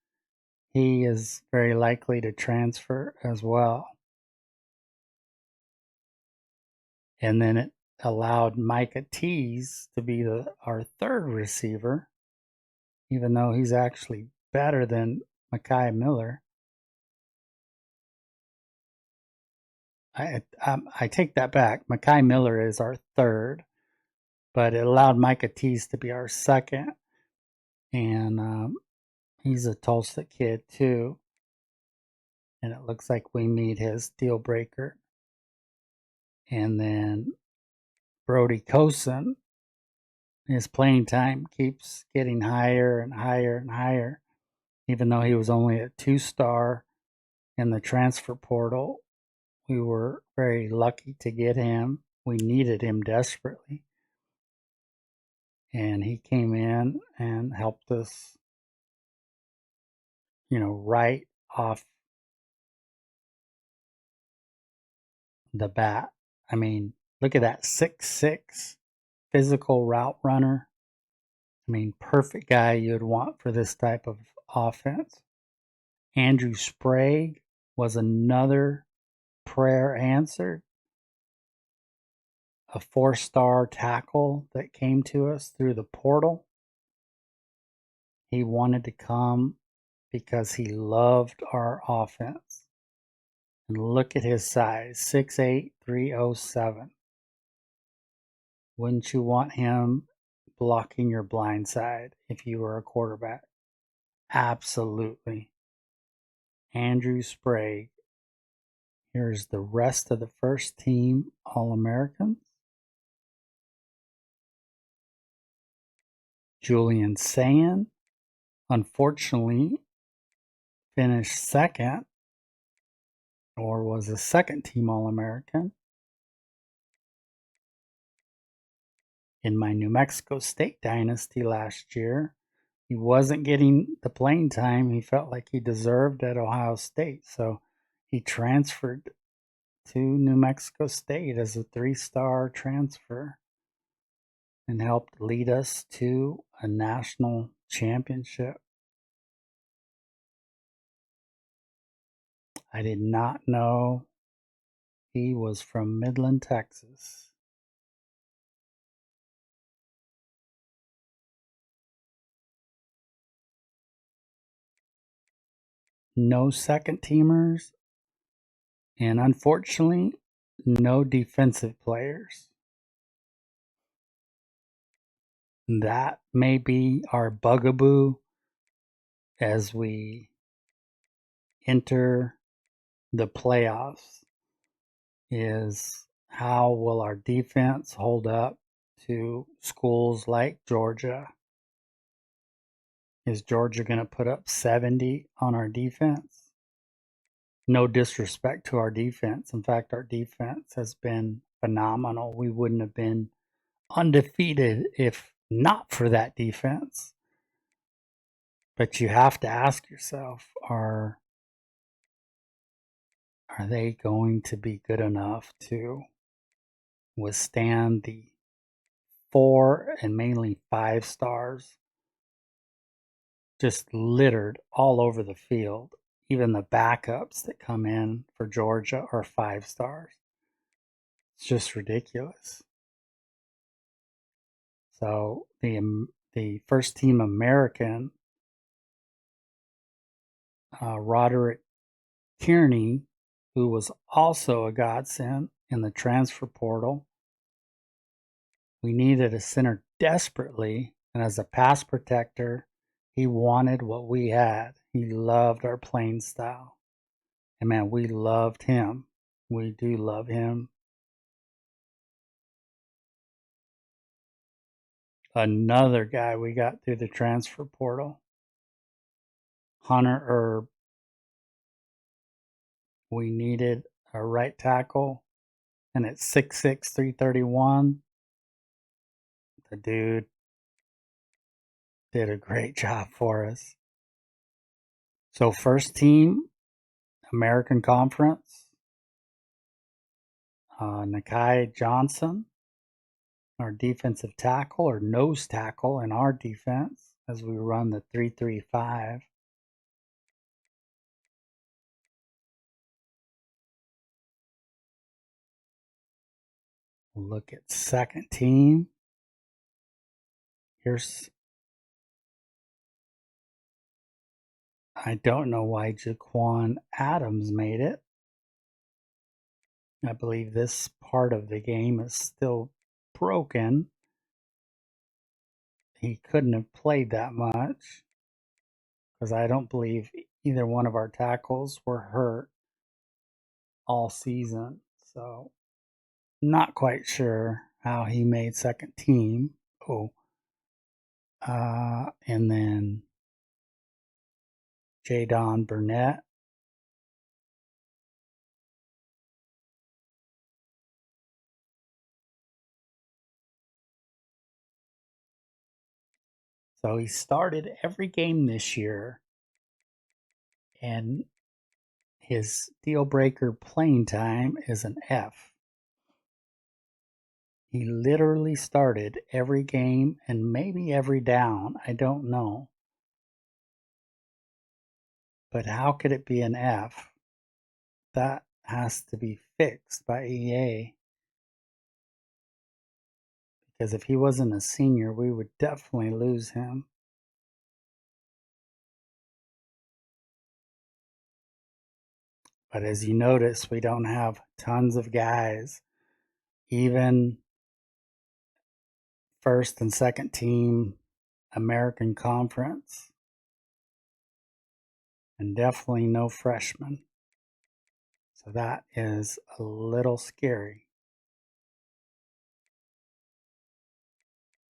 he is very likely to transfer as well. And then it allowed Micah Tease to be our 3rd receiver, even though he's actually better than Mekhi Miller. I take that back. Mekhi Miller is our 3rd, but it allowed Micah Tease to be our 2nd. And he's a Tulsa kid too. And it looks like we meet his deal breaker. And then Brody Cosen, his playing time keeps getting higher and higher and higher. Even though he was only a 2-star in the transfer portal, we were very lucky to get him. We needed him desperately. And he came in and helped us, right off the bat. I mean, look at that 6'6" physical route runner. I mean, perfect guy you'd want for this type of offense. Andrew Sprague was another prayer answered. A 4-star tackle that came to us through the portal. He wanted to come because he loved our offense. And look at his size, 6'8", 307. Wouldn't you want him blocking your blind side if you were a quarterback? Absolutely. Andrew Sprague. Here's the rest of the first team All-Americans. Julian Sand, unfortunately, finished 2nd, or was a 2nd team All-American. In my New Mexico State Dynasty last year, he wasn't getting the playing time he felt like he deserved at Ohio State, so he transferred to New Mexico State as a 3-star transfer and helped lead us to a national championship. I did not know he was from Midland, Texas. no second teamers, and unfortunately, no defensive players. That may be our bugaboo as we enter the playoffs, is how will our defense hold up to schools like Georgia? Is Georgia going to put up 70 on our defense? No disrespect to our defense. In fact, our defense has been phenomenal. We wouldn't have been undefeated if not for that defense. But you have to ask yourself, are they going to be good enough to withstand the 4 and mainly 5 stars just littered all over the field? Even the backups that come in for Georgia are 5 stars. It's just ridiculous. So the first team American, Roderick Tierney, who was also a godsend in the transfer portal. We needed a center desperately, and as a pass protector, he wanted what we had. He loved our playing style. And man, we loved him. We do love him. Another guy we got through the transfer portal, Hunter Erb. We needed a right tackle, and at 6'6", 331, the dude did a great job for us. So first team, American Conference, Nakai Johnson, our defensive tackle or nose tackle in our defense as we run the 3-3-5. We'll look at second team. I don't know why Jaquan Adams made it. I believe this part of the game is still broken. He couldn't have played that much because I don't believe either one of our tackles were hurt all season. So not quite sure how he made second team. And then Jadon Burnett. So he started every game this year, and his deal breaker playing time is an F. He literally started every game and maybe every down. I don't know. But how could it be an F? That has to be fixed by EA. Because if he wasn't a senior, we would definitely lose him. But as you notice, we don't have tons of guys. Even first and second team American Conference. And definitely no freshmen. So that is a little scary.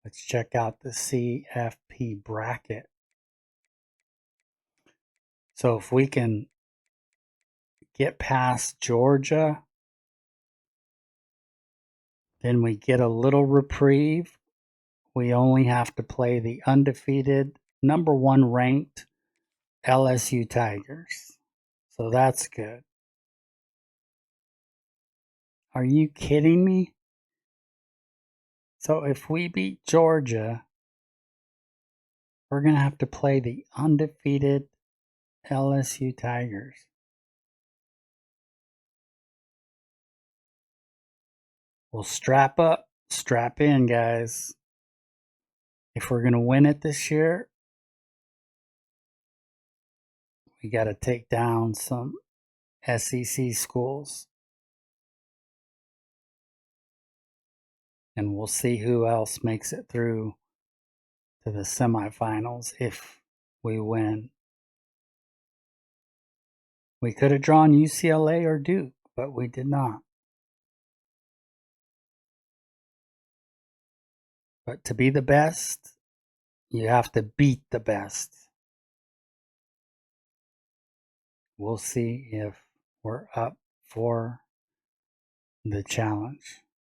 Let's check out the CFP bracket. So if we can get past Georgia, then we get a little reprieve. We only have to play the undefeated, number 1 ranked LSU Tigers. So that's good. Are you kidding me? So if we beat Georgia, we're going to have to play the undefeated LSU Tigers. Well, strap up, strap in, guys. If we're going to win it this year, We got to take down some SEC schools. And we'll see who else makes it through to the semifinals if we win. We could have drawn UCLA or Duke, but we did not. But to be the best, you have to beat the best. We'll see if we're up for the challenge.